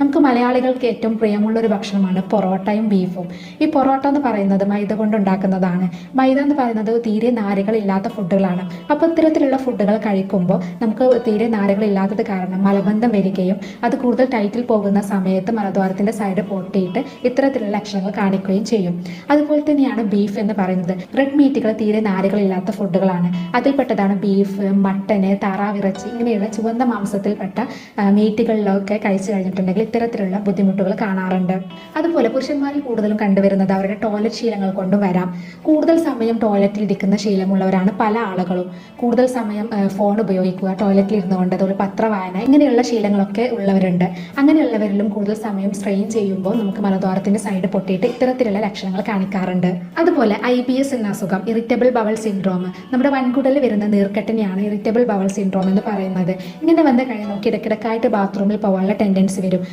നമുക്ക് മലയാളികൾക്ക് ഏറ്റവും പ്രിയമുള്ള ഒരു ഭക്ഷണമാണ് പൊറോട്ടയും ബീഫും. ഈ പൊറോട്ട എന്ന് പറയുന്നത് മൈദ കൊണ്ടുണ്ടാക്കുന്നതാണ്. മൈദ എന്ന് പറയുന്നത് തീരെ നാരുകളില്ലാത്ത ഫുഡുകളാണ്. അപ്പോൾ ഇത്തരത്തിലുള്ള ഫുഡുകൾ കഴിക്കുമ്പോൾ നമുക്ക് തീരെ നാരുകളില്ലാത്തത് കാരണം മലബന്ധം വരികയും അത് കൂടുതൽ ടൈറ്റിൽ പോകുന്ന സമയത്ത് മലദ്വാരത്തിൻ്റെ സൈഡ് പൊട്ടിയിട്ട് ഇത്തരത്തിലുള്ള ലക്ഷണങ്ങൾ കാണിക്കുകയും ചെയ്യും. അതുപോലെ തന്നെയാണ് ബീഫ് എന്ന് പറയുന്നത്. റെഡ് മീറ്റുകൾ തീരെ നാരുകളില്ലാത്ത ഫുഡുകളാണ്. അതിൽപ്പെട്ടതാണ് ബീഫ്, മട്ടന്, താറാവിറച്ചി ഇങ്ങനെയുള്ള ചുവന്ന മാംസത്തിൽപ്പെട്ട മീറ്റുകളിലൊക്കെ കഴിച്ചു കഴിഞ്ഞിട്ടുണ്ടെങ്കിൽ ഇത്തരത്തിലുള്ള ബുദ്ധിമുട്ടുകൾ കാണാറുണ്ട്. അതുപോലെ പുരുഷന്മാരിൽ കൂടുതലും കണ്ടുവരുന്നത് അവരുടെ ടോയ്ലറ്റ് ശീലങ്ങൾ കൊണ്ടും വരാം. കൂടുതൽ സമയം ടോയ്ലറ്റിൽ ഇരിക്കുന്ന ശീലമുള്ളവരാണ് പല ആളുകളും. കൂടുതൽ സമയം ഫോൺ ഉപയോഗിക്കുക, ടോയ്ലറ്റിൽ ഇരുന്നുകൊണ്ട്, അതുപോലെ പത്രവായന ഇങ്ങനെയുള്ള ശീലങ്ങളൊക്കെ ഉള്ളവരുണ്ട്. അങ്ങനെയുള്ളവരിലും കൂടുതൽ സമയം സ്ട്രെയിൻ ചെയ്യുമ്പോൾ നമുക്ക് മലദ്വാരത്തിന്റെ സൈഡ് പൊട്ടിയിട്ട് ഇത്തരത്തിലുള്ള ലക്ഷണങ്ങൾ കാണിക്കാറുണ്ട്. അതുപോലെ IBS എന്ന അസുഖം, ഇറിറ്റബിൾ ബവൽ സിൻഡ്രോം, നമ്മുടെ വൻകുടലിൽ വരുന്ന നീർക്കെട്ടിനെയാണ് ഇറിറ്റബിൾ ബവൽ സിൻഡ്രോം എന്ന് പറയുന്നത്. ഇങ്ങനെ വന്നു കഴിഞ്ഞാൽ നമുക്ക് ഇടയ്ക്കിടക്കായിട്ട് ബാത്റൂമിൽ പോകാനുള്ള ടെൻഡൻസി വരും.